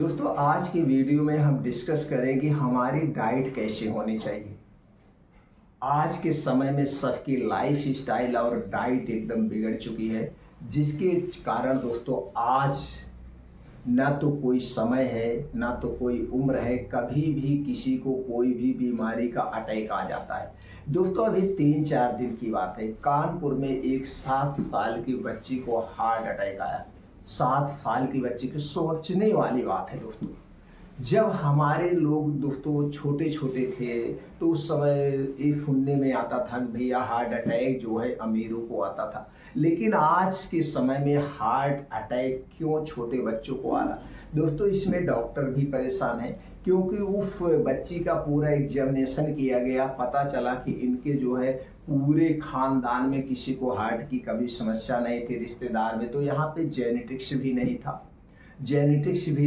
दोस्तों आज की वीडियो में हम डिस्कस करेंगे हमारी डाइट कैसे होनी चाहिए। आज के समय में सबकी लाइफ स्टाइल और डाइट एकदम बिगड़ चुकी है, जिसके कारण दोस्तों आज ना तो कोई समय है ना तो कोई उम्र है, कभी भी किसी को कोई भी बीमारी का अटैक आ जाता है। दोस्तों अभी 3-4 दिन की बात है, कानपुर में एक 7 साल की बच्ची को हार्ट अटैक आया। 7 साल की बच्ची की सोचने वाली बात है दोस्तों। जब हमारे लोग दोस्तों छोटे छोटे थे तो उस समय ये सुनने में आता था कि भैया हार्ट अटैक जो है अमीरों को आता था, लेकिन आज के समय में हार्ट अटैक क्यों छोटे बच्चों को आ रहा। दोस्तों इसमें डॉक्टर भी परेशान है, क्योंकि उस बच्ची का पूरा एग्जामिनेशन किया गया, पता चला कि इनके जो है पूरे खानदान में किसी को हार्ट की कभी समस्या नहीं थी, रिश्तेदार में तो यहाँ पे जेनेटिक्स भी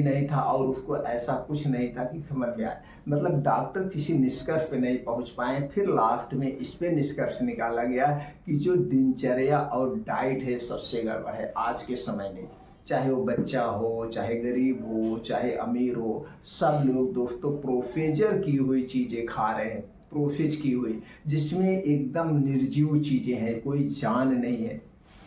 नहीं था और उसको ऐसा कुछ नहीं था कि समझ में आए। मतलब डॉक्टर किसी निष्कर्ष पे नहीं पहुंच पाए। फिर लास्ट में इस पे निष्कर्ष निकाला गया कि जो दिनचर्या और डाइट है सबसे गड़बड़ है आज के समय में। चाहे वो बच्चा हो, चाहे गरीब हो, चाहे अमीर हो, सब लोग दोस्तों प्रोसीजर की हुई चीज़ें खा रहे हैं, प्रोसेस की हुई, जिसमें एकदम निर्जीव चीज़ें हैं, कोई जान नहीं है।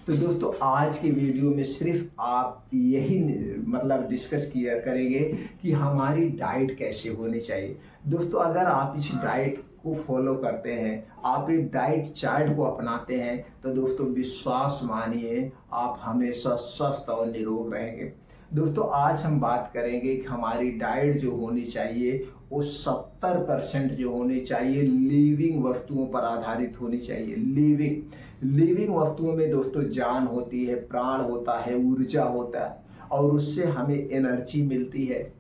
तो दोस्तों आज की वीडियो में सिर्फ आप यही मतलब डिस्कस किया करेंगे कि हमारी डाइट कैसे होनी चाहिए। दोस्तों अगर आप इस डाइट को फॉलो करते हैं, आप एक डाइट चार्ट को अपनाते हैं, तो दोस्तों विश्वास मानिए आप हमेशा स्वस्थ और निरोग रहेंगे। दोस्तों आज हम बात करेंगे कि हमारी डाइट जो होनी चाहिए वो 70% जो होनी चाहिए लिविंग वस्तुओं पर आधारित होनी चाहिए। लिविंग वस्तुओं में दोस्तों जान होती है, प्राण होता है, ऊर्जा होता है और उससे हमें एनर्जी मिलती है,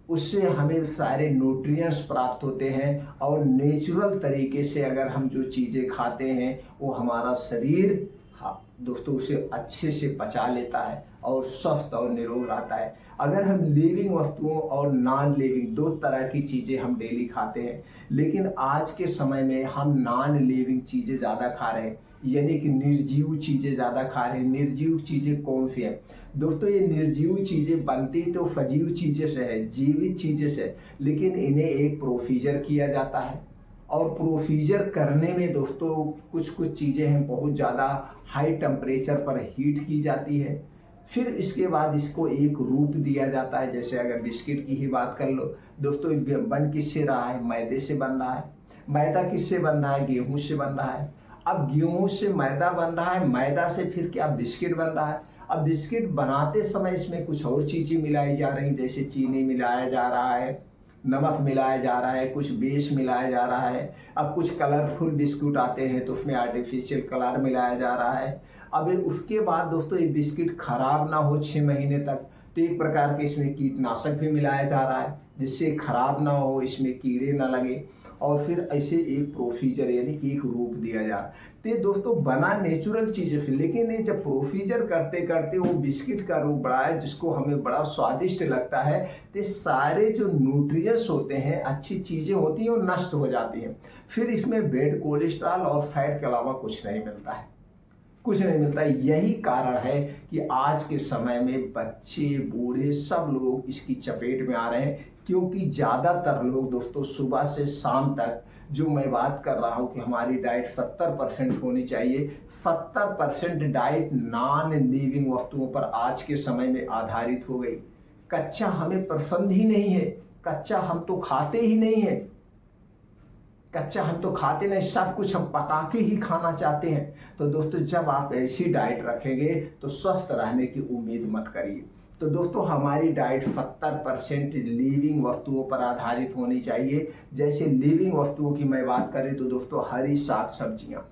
उससे हमें सारे न्यूट्रिएंट्स प्राप्त होते हैं और नेचुरल तरीके से अगर हम जो चीज़ें खाते हैं वो हमारा शरीर दोस्तों उसे अच्छे से पचा लेता है और स्वस्थ और निरोग रहता है। अगर हम लिविंग वस्तुओं और नॉन लिविंग दो तरह की चीज़ें हम डेली खाते हैं, लेकिन आज के समय में हम नॉन लिविंग चीज़ें ज़्यादा खा रहे हैं, यानी कि निर्जीव चीज़ें ज़्यादा खा रहे हैं। निर्जीव चीज़ें कौन सी हैं दोस्तों? ये निर्जीव चीज़ें बनती तो सजीव चीज़ें से है, जीवित चीज़ें से, लेकिन इन्हें एक प्रोसीजर किया जाता है और प्रोसीजर करने में दोस्तों कुछ चीज़ें हैं बहुत ज़्यादा हाई टेम्परेचर पर हीट की जाती है। फिर इसके बाद इसको एक रूप दिया जाता है। जैसे अगर बिस्किट की ही बात कर लो दोस्तों, बन किससे रहा है? मैदे से बन रहा है। मैदा किससे बन रहा है? गेहूं से बन रहा है। अब गेहूं से मैदा बन रहा है, मैदा से फिर क्या बिस्किट बन रहा है। अब बिस्किट बनाते समय इसमें कुछ और चीज़ें मिलाई जा रही, जैसे चीनी मिलाया जा रहा है, नमक मिलाया जा रहा है, कुछ बेस मिलाया जा रहा है। अब कुछ कलरफुल बिस्कुट आते हैं तो उसमें आर्टिफिशियल कलर मिलाया जा रहा है। अब उसके बाद दोस्तों ये बिस्किट खराब ना हो 6 महीने तक, तो एक प्रकार के इसमें कीटनाशक भी मिलाया जा रहा है जिससे खराब ना हो, इसमें कीड़े ना लगे, और फिर ऐसे एक प्रोसीजर यानी कि एक रूप दिया जा रहा है। तो दोस्तों बना नेचुरल चीज़ें से, लेकिन ये जब प्रोसीजर करते करते वो बिस्किट का रूप बड़ा है जिसको हमें बड़ा स्वादिष्ट लगता है, तो सारे जो न्यूट्रिएंट्स होते हैं, अच्छी चीज़ें होती हैं, वो नष्ट हो जाती हैं। फिर इसमें बैड कोलेस्ट्रॉल और फैट के अलावा कुछ नहीं मिलता है, कुछ नहीं मिलता। यही कारण है कि आज के समय में बच्चे बूढ़े सब लोग इसकी चपेट में आ रहे हैं, क्योंकि ज़्यादातर लोग दोस्तों सुबह से शाम तक जो मैं बात कर रहा हूँ कि हमारी डाइट 70% होनी चाहिए, 70% डाइट नॉन लिविंग वस्तुओं पर आज के समय में आधारित हो गई। कच्चा हमें पसंद ही नहीं है, कच्चा हम तो खाते ही नहीं है, कच्चा हम तो खाते नहीं, सब कुछ हम पका के ही खाना चाहते हैं। तो दोस्तों जब आप ऐसी डाइट रखेंगे तो स्वस्थ रहने की उम्मीद मत करिए। तो दोस्तों हमारी डाइट 70% लिविंग वस्तुओं पर आधारित होनी चाहिए। जैसे लिविंग वस्तुओं की मैं बात करें तो दोस्तों हरी साग सब्जियाँ,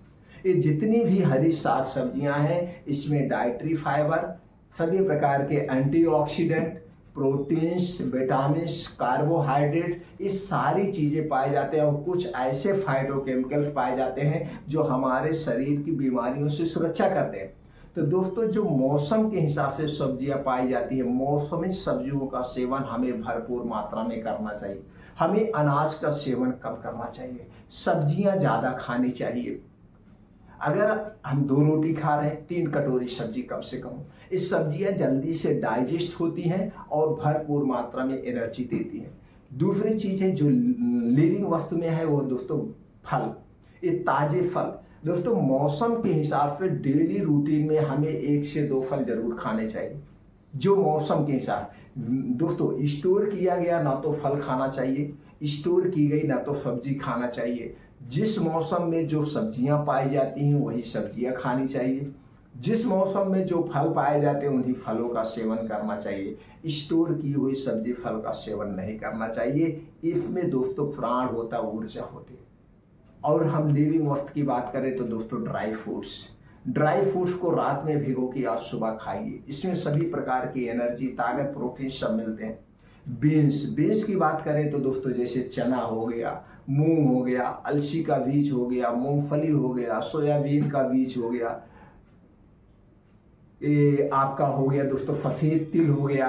ये जितनी भी हरी साग सब्जियाँ हैं इसमें डाइटरी फाइबर, सभी प्रकार के एंटीऑक्सीडेंट, प्रोटीन्स, विटामिन्स, कार्बोहाइड्रेट, ये सारी चीज़ें पाए जाते हैं और कुछ ऐसे फाइटोकेमिकल्स पाए जाते हैं जो हमारे शरीर की बीमारियों से सुरक्षा करते हैं। तो दोस्तों जो मौसम के हिसाब से सब्जियां पाई जाती है, मौसमी सब्जियों का सेवन हमें भरपूर मात्रा में करना चाहिए। हमें अनाज का सेवन कम करना चाहिए, सब्जियां ज़्यादा खानी चाहिए। अगर हम 2 रोटी खा रहे हैं, 3 कटोरी सब्जी कम से कम हो। इस सब्जियां जल्दी से डाइजेस्ट होती हैं और भरपूर मात्रा में एनर्जी देती हैं। दूसरी चीज़ है जो लिविंग वस्तु में है वो दोस्तों फल, ये ताजे फल। दोस्तों मौसम के हिसाब से डेली रूटीन में हमें 1 से 2 फल जरूर खाने चाहिए, जो मौसम के हिसाब। दोस्तों स्टोर किया गया ना तो फल खाना चाहिए, स्टोर की गई ना तो सब्जी खाना चाहिए। जिस मौसम में जो सब्जियां पाई जाती हैं वही सब्जियां खानी चाहिए। जिस मौसम में जो फल पाए जाते हैं उन्हीं फलों का सेवन करना चाहिए। स्टोर की हुई सब्जी फल का सेवन नहीं करना चाहिए। इसमें दोस्तों प्राण होता, ऊर्जा होती है। और हम लिविंग वक्त की बात करें तो दोस्तों ड्राई फ्रूट्स को रात में भिगो के आप सुबह खाइए। इसमें सभी प्रकार की एनर्जी, ताकत, प्रोटीन सब मिलते हैं। बीन्स की बात करें तो दोस्तों जैसे चना हो गया, मूंग हो गया, अलसी का बीज हो गया, मूंगफली हो गया, सोयाबीन का बीज हो गया, ये आपका हो गया दोस्तों सफेद तिल हो गया,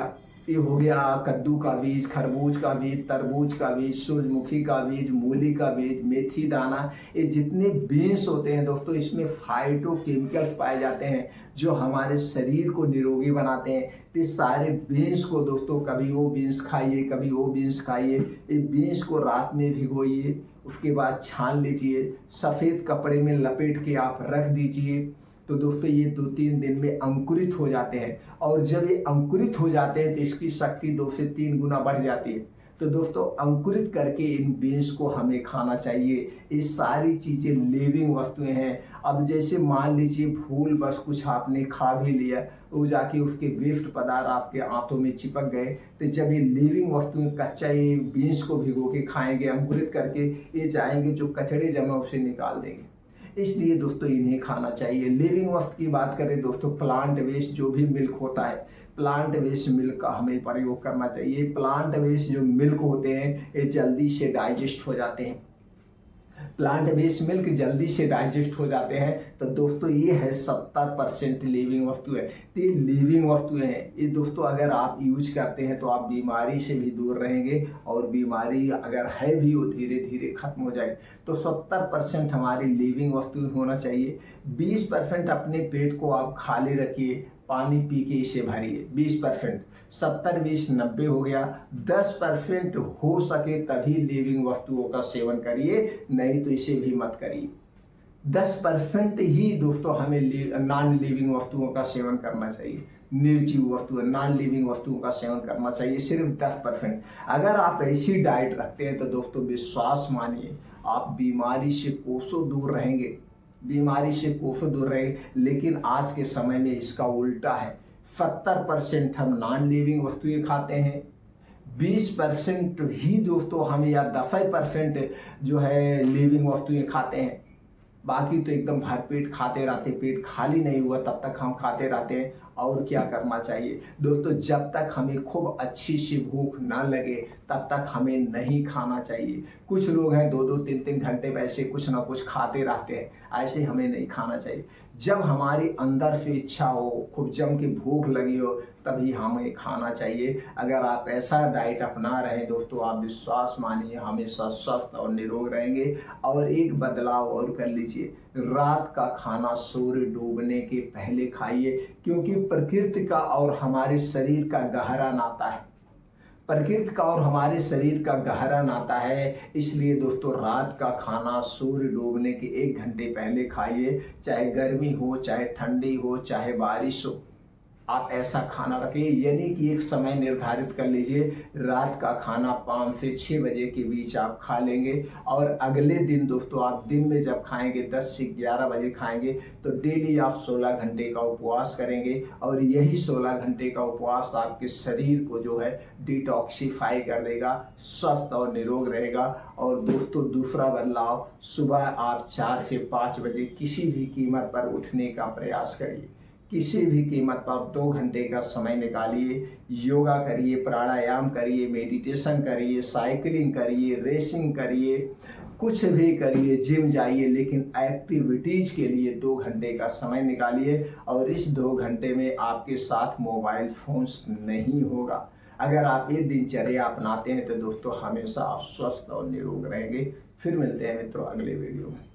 ये हो गया कद्दू का बीज, खरबूज का बीज, तरबूज का बीज, सूरजमुखी का बीज, मूली का बीज, मेथी दाना। ये जितने बीन्स होते हैं दोस्तों इसमें फाइटोकेमिकल्स पाए जाते हैं जो हमारे शरीर को निरोगी बनाते हैं। तो सारे बीन्स को दोस्तों कभी वो बीन्स खाइए, कभी वो बीन्स खाइए। ये बीन्स को रात में भिगोइए, उसके बाद छान लीजिए, सफ़ेद कपड़े में लपेट के आप रख दीजिए। तो दोस्तों ये 2-3 दिन में अंकुरित हो जाते हैं और जब ये अंकुरित हो जाते हैं तो इसकी शक्ति 2 से 3 गुना बढ़ जाती है। तो दोस्तों अंकुरित करके इन बीन्स को हमें खाना चाहिए। ये सारी चीज़ें लिविंग वस्तुएं हैं। अब जैसे मान लीजिए फूल बस कुछ आपने खा भी लिया, वो जाके उसके वेस्ट पदार्थ आपके आंतों में चिपक गए, तो जब ये लिविंग वस्तुएं कच्चा ये बीन्स को भिगो के खाएंगे, अंकुरित करके ये जाएंगे जो कचड़े जमा उसे निकाल देंगे। इसलिए दोस्तों इन्हें खाना चाहिए। लिविंग वक्त की बात करें दोस्तों, प्लांट वेस्ट जो भी मिल्क होता है, प्लांट वेस्ट मिल्क का हमें प्रयोग करना चाहिए। प्लांट वेस्ट जो मिल्क होते हैं ये जल्दी से डाइजेस्ट हो जाते हैं। प्लांट बेस्ड मिल्क जल्दी से डाइजेस्ट हो जाते हैं। तो दोस्तों ये है 70% लिविंग वस्तुएं। तो ये लिविंग वस्तुएं हैं, ये दोस्तों अगर आप यूज करते हैं तो आप बीमारी से भी दूर रहेंगे और बीमारी अगर है भी वो धीरे धीरे खत्म हो जाएगी। तो 70% हमारी लिविंग वस्तुएं होना चाहिए। 20% अपने पेट को आप खाली रखिए, पानी पी के इसे भरिए। 20%, 70-20-90 हो गया। 10% हो सके तभी लिविंग वस्तुओं का सेवन करिए, नहीं तो इसे भी मत करिए। 10% ही दोस्तों हमें नॉन लिविंग वस्तुओं का सेवन करना चाहिए। निर्जीव वस्तुएं, नॉन लिविंग वस्तुओं का सेवन करना चाहिए सिर्फ 10%। अगर आप ऐसी डाइट रखते हैं तो दोस्तों विश्वास मानिए आप बीमारी से कोसों दूर रहेंगे, बीमारी से कोसों दूर रहेंगे। लेकिन आज के समय में इसका उल्टा है। 70% हम नॉन लिविंग वस्तुएं खाते हैं, 20% ही दोस्तों हम या 10% जो है लिविंग वस्तुएं खाते हैं। बाकी तो एकदम भरपेट खाते रहते, पेट खाली नहीं हुआ तब तक हम खाते रहते हैं। और क्या करना चाहिए दोस्तों, जब तक हमें खूब अच्छी सी भूख ना लगे तब तक हमें नहीं खाना चाहिए। कुछ लोग हैं 2-2, 3-3 घंटे वैसे कुछ ना कुछ खाते रहते हैं, ऐसे हमें नहीं खाना चाहिए। जब हमारी अंदर से इच्छा हो, खूब जम के भूख लगी हो, तभी हमें खाना चाहिए। अगर आप ऐसा डाइट अपना रहे हैं दोस्तों, आप विश्वास मानिए हमेशा स्वस्थ और निरोग रहेंगे। और एक बदलाव और कर लीजिए, रात का खाना सूर्य डूबने के पहले खाइए, क्योंकि प्रकृति का और हमारे शरीर का गहरा नाता है। प्रकृति का और हमारे शरीर का गहरा नाता है। इसलिए दोस्तों रात का खाना सूर्य डूबने के 1 घंटे पहले खाइए। चाहे गर्मी हो, चाहे ठंडी हो, चाहे बारिश हो, आप ऐसा खाना रखिए। यानी कि एक समय निर्धारित कर लीजिए, रात का खाना 5 से 6 बजे के बीच आप खा लेंगे। और अगले दिन दोस्तों आप दिन में जब खाएंगे 10 से 11 बजे खाएंगे, तो डेली आप 16 घंटे का उपवास करेंगे। और यही 16 घंटे का उपवास आपके शरीर को जो है डिटॉक्सिफाई कर देगा, स्वस्थ और निरोग रहेगा। और दोस्तों दूसरा बदलाव, सुबह आप 4 से 5 बजे किसी भी कीमत पर उठने का प्रयास करिए। किसी भी कीमत पर 2 घंटे का समय निकालिए, योगा करिए, प्राणायाम करिए, मेडिटेशन करिए, साइकिलिंग करिए, रेसिंग करिए, कुछ भी करिए, जिम जाइए, लेकिन एक्टिविटीज़ के लिए 2 घंटे का समय निकालिए। और इस 2 घंटे में आपके साथ मोबाइल फोन्स नहीं होगा। अगर आप ये दिनचर्या अपनाते हैं तो दोस्तों हमेशा आप स्वस्थ और निरोग रहेंगे। फिर मिलते हैं मित्रों अगले वीडियो में।